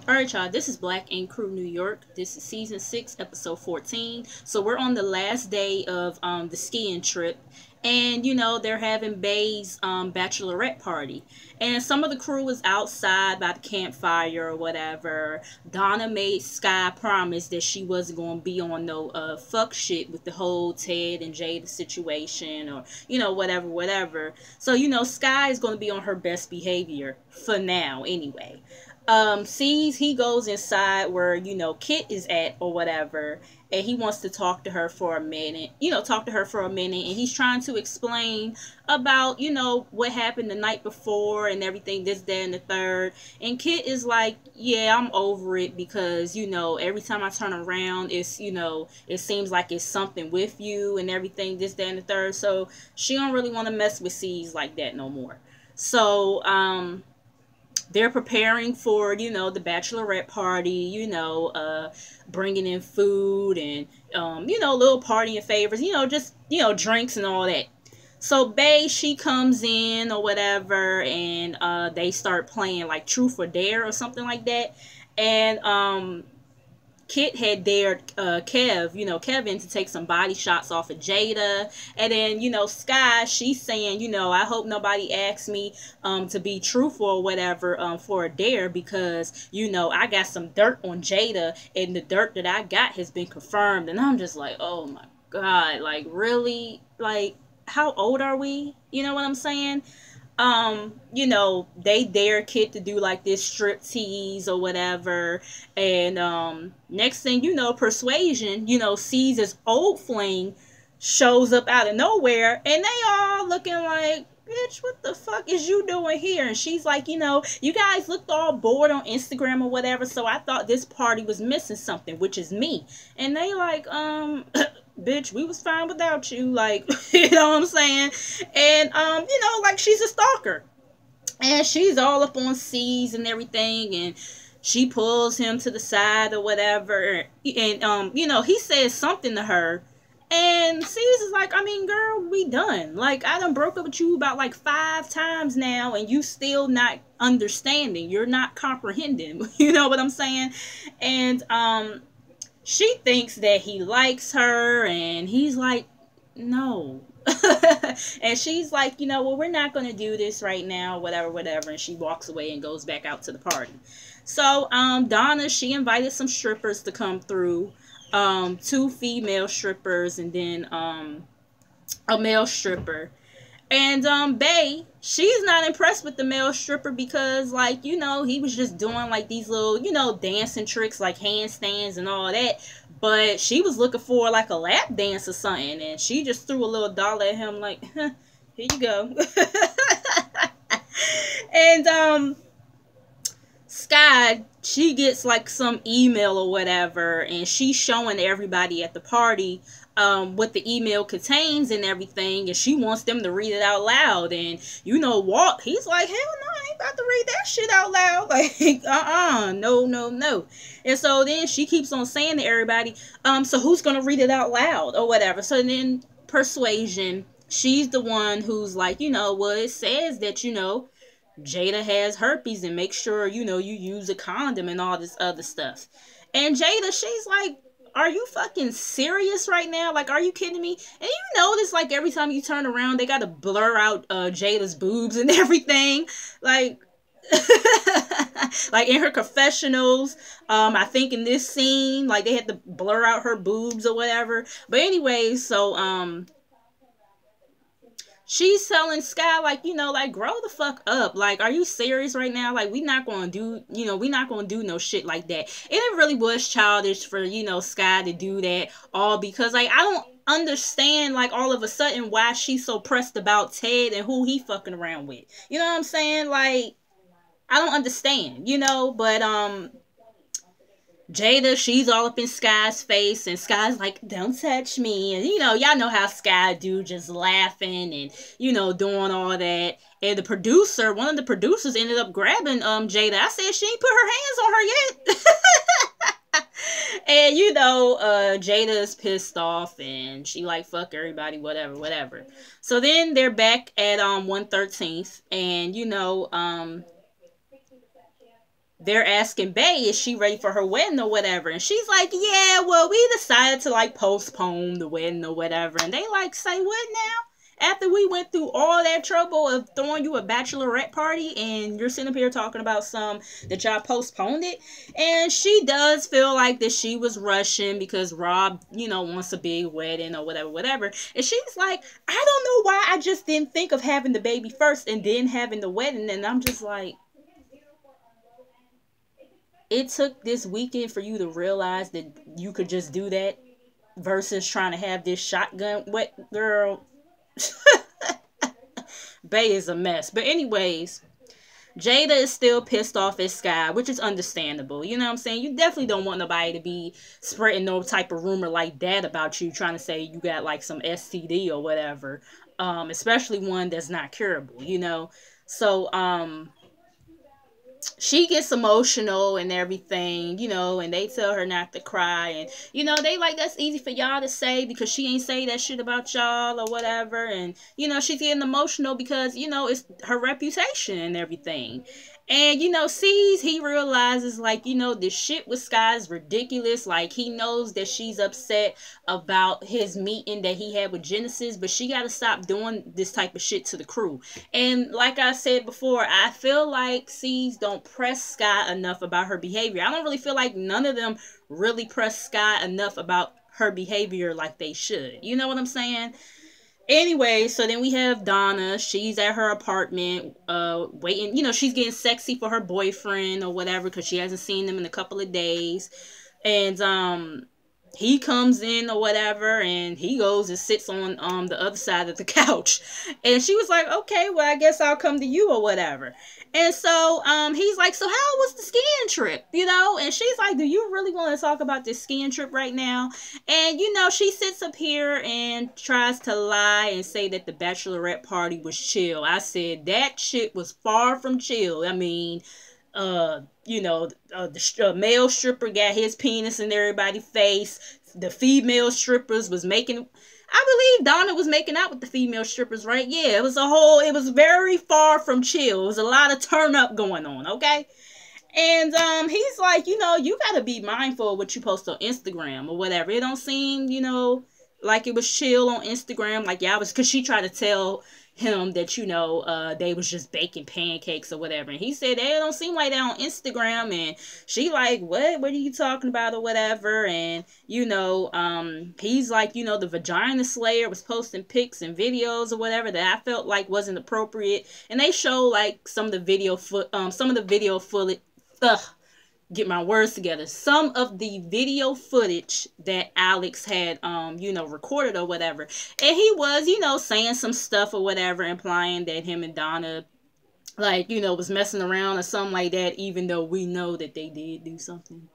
Alright, y'all, this is Black Ink Crew New York. This is season 6, episode 14. So we're on the last day of the skiing trip. And, they're having Bay's bachelorette party. And some of the crew was outside by the campfire or whatever. Donna made Sky promise that she wasn't going to be on no fuck shit with the whole Ted and Jada situation or, whatever. So, Sky is going to be on her best behavior for now anyway. Sees he goes inside where Kit is at or whatever, and he wants to talk to her for a minute, and he's trying to explain about what happened the night before and everything, this, that, and the third. And Kit is like, yeah, I'm over it because every time I turn around, it's it seems like it's something with you and everything, this, that, and the third. So she don't really want to mess with C's like that no more. So they're preparing for, the bachelorette party, bringing in food and, little party and favors, just, drinks and all that. So Bay, she comes in or whatever, and they start playing like Truth or Dare or something like that. And Kit had dared Kevin to take some body shots off of Jada. And then, Sky, she's saying, I hope nobody asks me to be truthful or whatever for a dare because, I got some dirt on Jada and the dirt that I got has been confirmed. And I'm just like, oh my God, like really? Like, how old are we? You know what I'm saying? They dare Kit to do like this strip tease or whatever. And next thing Persuasion, sees his old fling shows up out of nowhere, and they all looking like, bitch, what the fuck is you doing here? And she's like, you guys looked all bored on Instagram or whatever, so I thought this party was missing something, which is me. And they like, bitch, we was fine without you, like, you know what I'm saying? And like, she's a stalker, and she's all up on C's and everything, and she pulls him to the side or whatever, and he says something to her, and C's is like, I mean, girl, we done. Like, I done broke up with you about like 5 times now, and you still not understanding. You're not comprehending. You know what I'm saying? And she thinks that he likes her, and he's like, no. And she's like, well, we're not going to do this right now, whatever. And she walks away and goes back out to the party. So Donna, she invited some strippers to come through, 2 female strippers and then a male stripper. And Bay, she's not impressed with the male stripper because, like, he was just doing like these little, dancing tricks like handstands and all that. But she was looking for like a lap dance or something, and she just threw a little dollar at him like, huh, here you go. And Sky, she gets like some email or whatever, and she's showing everybody at the party what the email contains and everything, and she wants them to read it out loud. And Walt, he's like, hell no, I ain't about to read that shit out loud. Like, no. And so then she keeps on saying to everybody, so who's gonna read it out loud or whatever. So then Persuasion, she's the one who's like, well, it says that Jada has herpes, and make sure you use a condom and all this other stuff. And Jada, she's like, are you fucking serious right now? Like, are you kidding me? And you notice, like, every time you turn around, they gotta blur out Jada's boobs and everything. Like, like in her confessionals, I think in this scene, like, they had to blur out her boobs or whatever. But anyways, so she's telling Sky, like, like, grow the fuck up. Like, are you serious right now? Like, we not gonna do, we not gonna do no shit like that. And it really was childish for, Sky to do that, all because, like, I don't understand, like, all of a sudden why she's so pressed about Ted and who he fucking around with. You know what I'm saying? Like, I don't understand, but, Jada, she's all up in Sky's face, and Sky's like, don't touch me. And, y'all know how Sky do, just laughing and, doing all that. And the producer, one of the producers ended up grabbing Jada. I said she ain't put her hands on her yet. And, Jada's pissed off, and she like, fuck everybody, whatever. So then they're back at 113th, and, they're asking Bay, is she ready for her wedding or whatever? And she's like, yeah, well, we decided to like postpone the wedding or whatever. And they like, say what now? After we went through all that trouble of throwing you a bachelorette party and you're sitting up here talking about some that y'all postponed it. And she does feel like that she was rushing because Rob, wants a big wedding or whatever. And she's like, I don't know why I just didn't think of having the baby first and then having the wedding. And I'm just like, it took this weekend for you to realize that you could just do that versus trying to have this shotgun wet girl. Bay is a mess. But anyways, Jada is still pissed off at Sky, which is understandable. You know what I'm saying? You definitely don't want nobody to be spreading no type of rumor like that about you, trying to say you got like some STD or whatever. Especially one that's not curable, So, she gets emotional and everything, and they tell her not to cry. And, they like, that's easy for y'all to say because she ain't say that shit about y'all or whatever. And, she's getting emotional because, it's her reputation and everything. And, C's, he realizes, like, this shit with Sky is ridiculous. Like, he knows that she's upset about his meeting that he had with Genesis, but she got to stop doing this type of shit to the crew. And like I said before, I feel like C's don't press Sky enough about her behavior. I don't really feel like none of them really press Sky enough about her behavior like they should. You know what I'm saying? Anyway, so then we have Donna. She's at her apartment, waiting. She's getting sexy for her boyfriend or whatever because she hasn't seen him in a couple of days. And he comes in or whatever, and he goes and sits on the other side of the couch. And she was like, okay, well, I guess I'll come to you or whatever. And so he's like, so how was the skiing trip? And she's like, do you really want to talk about this skiing trip right now? And, she sits up here and tries to lie and say that the bachelorette party was chill. I said that shit was far from chill. I mean, the male stripper got his penis in everybody's face. The female strippers was making... I believe Donna was making out with the female strippers, right? Yeah, it was very far from chill. It was a lot of turn up going on, okay? And he's like, you gotta be mindful of what you post on Instagram or whatever. It don't seem, like it was chill on Instagram, like y'all was, because she tried to tell him that, they was just baking pancakes or whatever. And he said, they don't seem like that on Instagram. And she like, what are you talking about or whatever? And, he's like, the Vagina Slayer was posting pics and videos or whatever that I felt like wasn't appropriate. And they show like some of the video footage, get my words together. Some of the video footage that Alex had, recorded or whatever. And he was, saying some stuff or whatever, implying that him and Donna, like, was messing around or something like that, even though we know that they did do something.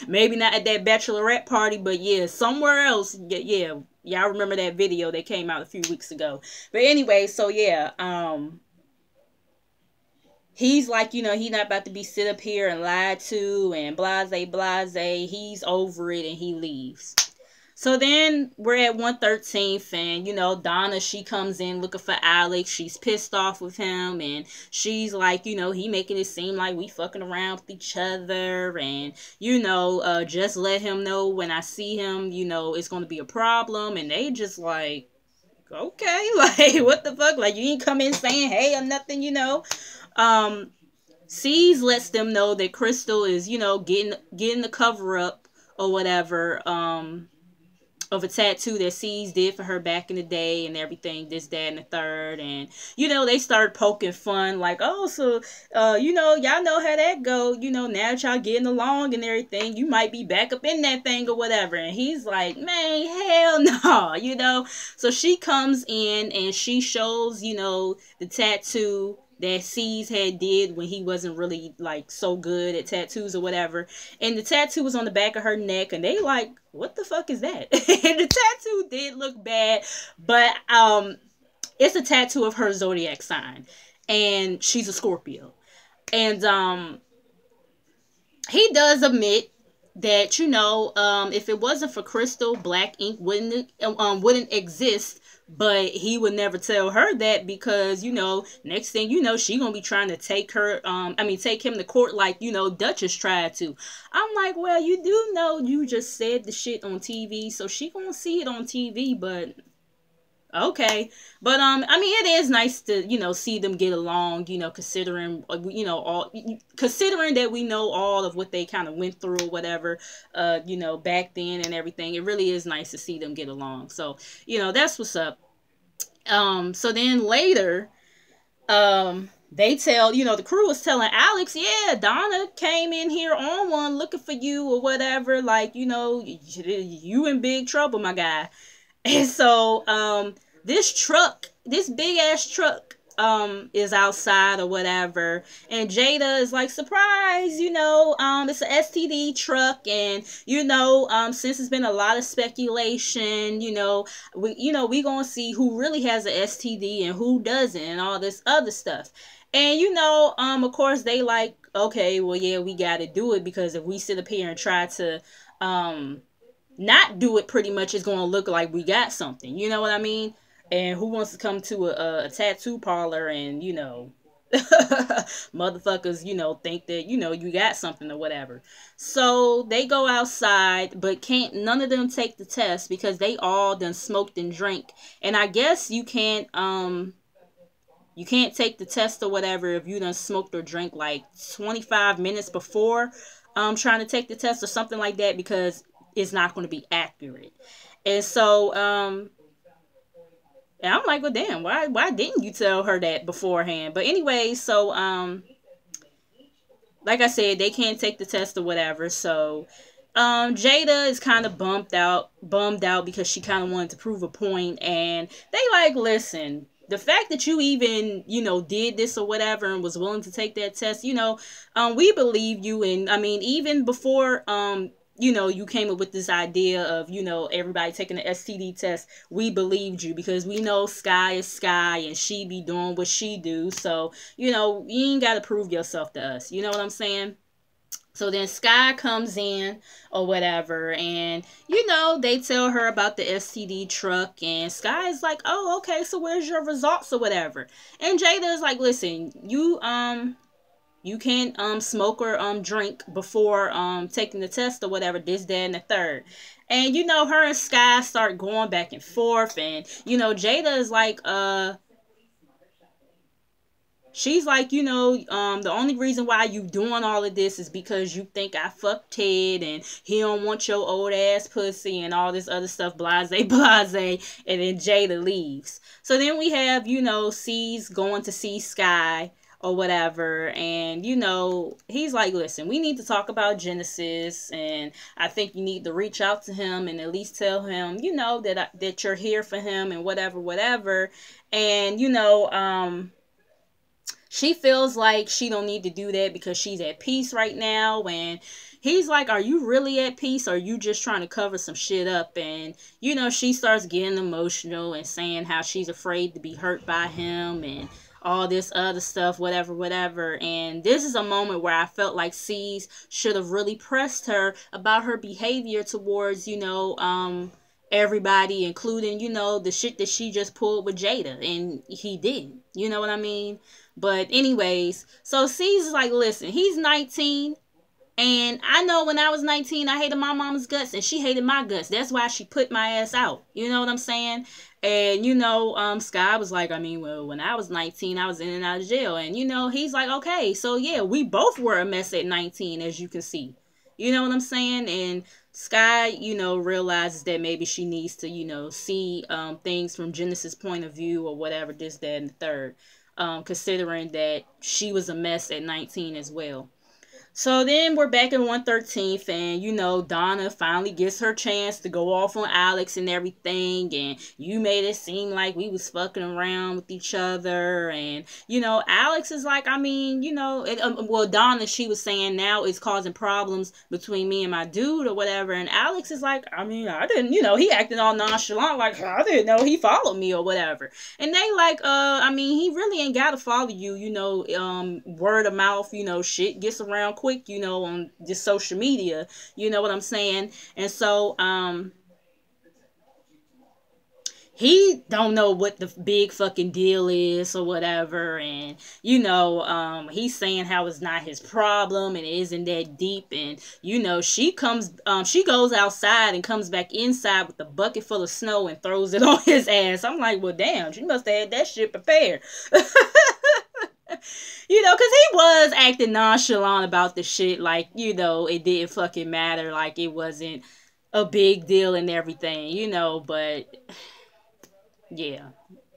Maybe not at that bachelorette party, but yeah, somewhere else. Yeah, y'all remember that video that came out a few weeks ago. But anyway, so yeah, he's like, he's not about to be sit up here and lied to and blase. He's over it and he leaves. So then we're at 113th and, Donna, she comes in looking for Alex. She's pissed off with him and she's like, he making it seem like we fucking around with each other and, just let him know when I see him, it's going to be a problem. And they just like, okay, like, what the fuck? Like, you ain't come in saying hey or nothing, C's lets them know that Crystal is, getting the cover up or whatever, of a tattoo that C's did for her back in the day and everything, this, that, and the third. And, they started poking fun, like, oh, so, y'all know how that go, now that y'all getting along and everything, you might be back up in that thing or whatever. And he's like, man, hell no, So she comes in and she shows, the tattoo that C's had did when he wasn't really like so good at tattoos or whatever. And the tattoo was on the back of her neck and they like, what the fuck is that? And the tattoo did look bad, but it's a tattoo of her zodiac sign and she's a Scorpio. And he does admit that, you know, if it wasn't for Crystal, Black ink wouldn't exist. But he would never tell her that, because, you know, next thing you know, she gonna be trying to take her, take him to court like, you know, Duchess tried to. I'm like, well, you do know you just said the shit on TV, so she gonna see it on TV, but okay. But it is nice to, you know, see them get along, you know, considering, considering that we know all of what they kind of went through or whatever, you know, back then and everything. It really is nice to see them get along. So, you know, that's what's up. So then later, they tell, you know, the crew was telling Alex, yeah, Donna came in here on one looking for you or whatever, like, you know, you in big trouble, my guy. And so, this big ass truck, is outside or whatever. And Jada is like, surprise, you know, it's an STD truck. And, you know, since it's been a lot of speculation, you know, we gonna see who really has an STD and who doesn't and all this other stuff. And, you know, of course they like, okay, well, yeah, we got to do it, because if we sit up here and try to, not do it, pretty much it's going to look like we got something. You know what I mean? And who wants to come to a tattoo parlor and, you know, motherfuckers, you know, think that, you know, you got something or whatever. So they go outside, but none of them take the test because they all done smoked and drank. And I guess you can't take the test or whatever if you done smoked or drank like 25 minutes before trying to take the test or something like that, because it's not going to be accurate. And so and I'm like, well, damn, why didn't you tell her that beforehand? But anyway, so like I said, they can't take the test or whatever. So Jada is kind of bummed out because she kind of wanted to prove a point. And they like, listen, the fact that you even, you know, did this or whatever and was willing to take that test, you know, we believe you. And I mean, even before you know, you came up with this idea of, you know, everybody taking the STD test, we believed you, because we know Sky is Sky and she be doing what she do. So, you know, you ain't got to prove yourself to us. You know what I'm saying? So then Sky comes in or whatever, and, you know, they tell her about the STD truck, and Sky is like, oh, okay, so where's your results or whatever? And Jada is like, listen, you can't smoke or drink before taking the test or whatever, this, that, and the third. And, you know, her and Sky start going back and forth, and, you know, Jada is like, she's like, you know, the only reason why you doing all of this is because you think I fucked Ted and he don't want your old ass pussy and all this other stuff, blase, blase. And then Jada leaves. So then we have, you know, C's going to see Sky or whatever, and, you know, he's like, listen, we need to talk about Genesis, and I think you need to reach out to him and at least tell him, you know, that you're here for him and whatever. And, you know, she feels like she don't need to do that because she's at peace right now. And he's like, are you really at peace, or are you just trying to cover some shit up? And, you know, she starts getting emotional and saying how she's afraid to be hurt by him and all this other stuff, whatever. And this is a moment where I felt like C's should have really pressed her about her behavior towards, you know, everybody, including, you know, the shit that she just pulled with Jada. And he didn't. You know what I mean? But anyways, so C's like, listen, he's 19. And I know when I was 19, I hated my mama's guts and she hated my guts. That's why she put my ass out. You know what I'm saying? And, you know, Sky was like, I mean, well, when I was 19, I was in and out of jail. And, you know, he's like, okay, so yeah, we both were a mess at 19, as you can see. You know what I'm saying? And Sky, you know, realizes that maybe she needs to, you know, see things from Genesis' point of view or whatever, this, that, and the third. Considering that she was a mess at 19 as well. So then we're back in 113th, and, you know, Donna finally gets her chance to go off on Alex and everything, and you made it seem like we was fucking around with each other. And, you know, Alex is like, I mean, you know, well, Donna, she was saying now it's causing problems between me and my dude or whatever, and Alex is like, I mean, I didn't, you know, he acting all nonchalant like, I didn't know he followed me or whatever. And they like, I mean, he really ain't gotta follow you, you know, word of mouth, you know, shit gets around quick. quick, you know, on this social media. You know what I'm saying? And so, he don't know what the big fucking deal is or whatever, and you know, he's saying how it's not his problem and it isn't that deep, and you know, she goes outside and comes back inside with a bucket full of snow and throws it on his ass. I'm like, well, damn, she must have had that shit prepared. You know, because he was acting nonchalant about the shit, like, you know, it didn't fucking matter, like it wasn't a big deal and everything, you know, but yeah,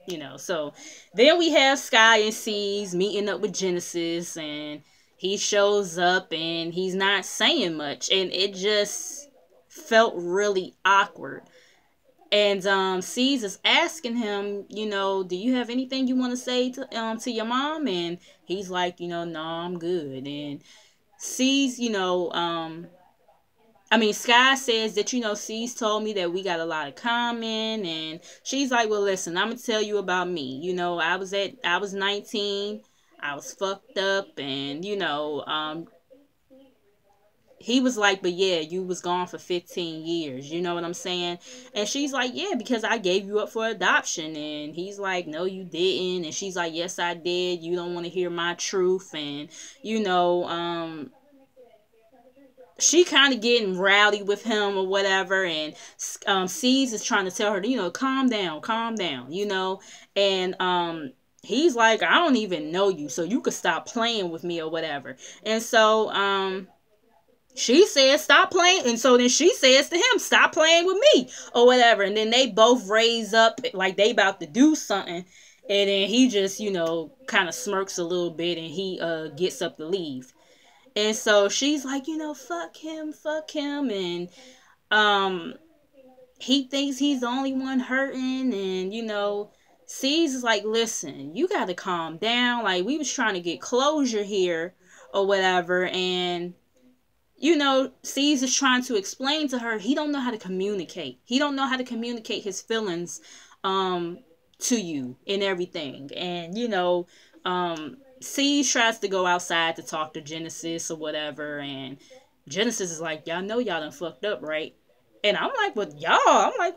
you know. So then we have Sky and Cease meeting up with Genesis, and he shows up and he's not saying much, and it just felt really awkward. And Cease is asking him, you know, do you have anything you want to say to your mom? And he's like, you know, no, I'm good. And Cease, you know, Sky says that, you know, Cease told me that we got a lot of common, and she's like, well, listen, I'm gonna tell you about me. You know, I was 19, I was fucked up, and, you know, he was like, but yeah, you was gone for 15 years. You know what I'm saying? And she's like, yeah, because I gave you up for adoption. And he's like, no, you didn't. And she's like, yes, I did. You don't want to hear my truth. And, you know, she kind of getting rowdy with him or whatever, and Cease is trying to tell her, you know, calm down, you know, and he's like, I don't even know you, so you could stop playing with me or whatever. And so she says, stop playing, and so then she says to him, stop playing with me or whatever, and then they both raise up like they about to do something, and then he just, you know, kind of smirks a little bit, and he gets up to leave. And so she's like, you know, fuck him. And he thinks he's the only one hurting. And, you know, Cease is like, listen, you got to calm down. Like, we was trying to get closure here or whatever. And, you know, Cease is trying to explain to her he don't know how to communicate. He don't know how to communicate his feelings to you and everything. And, you know, Cease tries to go outside to talk to Genesis or whatever, and Genesis is like, y'all know y'all done fucked up, right? And I'm like, well,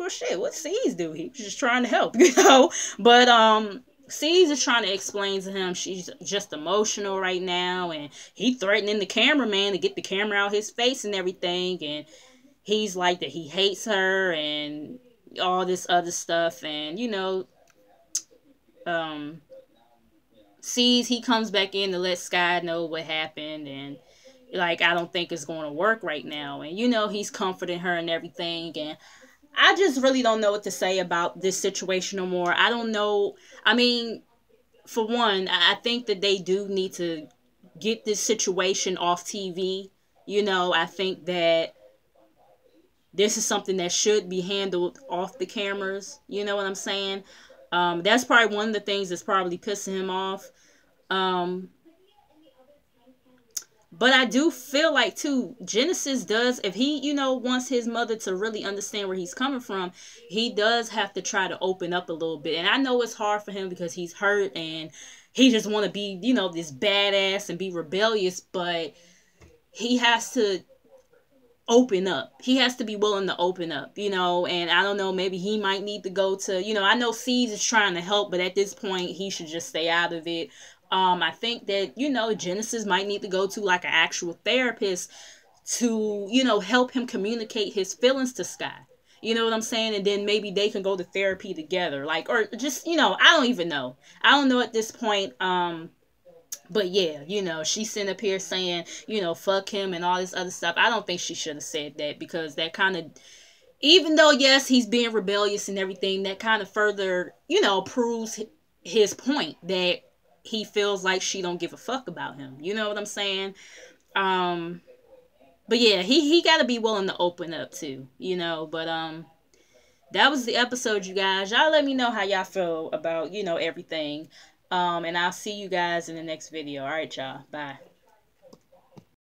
shit, what Cease do? He was just trying to help, you know? But Cease is trying to explain to him she's just emotional right now, and he threatening the cameraman to get the camera out his face and everything, and he's like that he hates her and all this other stuff. And, you know, Cease, he comes back in to let Sky know what happened, and like, I don't think it's going to work right now. And, you know, he's comforting her and everything, and I just really don't know what to say about this situation no more. I don't know. I mean, for one, I think that they do need to get this situation off TV. You know, I think that this is something that should be handled off the cameras. You know what I'm saying? That's probably one of the things that's probably pissing him off. But I do feel like, too, Genesis does, if he, you know, wants his mother to really understand where he's coming from, he does have to try to open up a little bit. And I know it's hard for him because he's hurt and he just want to be, you know, this badass and be rebellious, but he has to open up. He has to be willing to open up, you know. And I don't know, maybe he might need to go to, you know, I know Cease is trying to help, but at this point he should just stay out of it. I think that, you know, Genesis might need to go to like an actual therapist to, you know, help him communicate his feelings to Sky. You know what I'm saying? And then maybe they can go to therapy together, like, or just, you know, I don't even know. I don't know at this point. But yeah, you know, she's sitting up here saying, you know, fuck him and all this other stuff. I don't think she should have said that, because that kind of, even though, yes, he's being rebellious and everything, that kind of further, you know, proves his point that he feels like she don't give a fuck about him. You know what I'm saying? But yeah, he got to be willing to open up too, you know. But that was the episode, you guys. Y'all let me know how y'all feel about, you know, everything. And I'll see you guys in the next video. All right, y'all. Bye.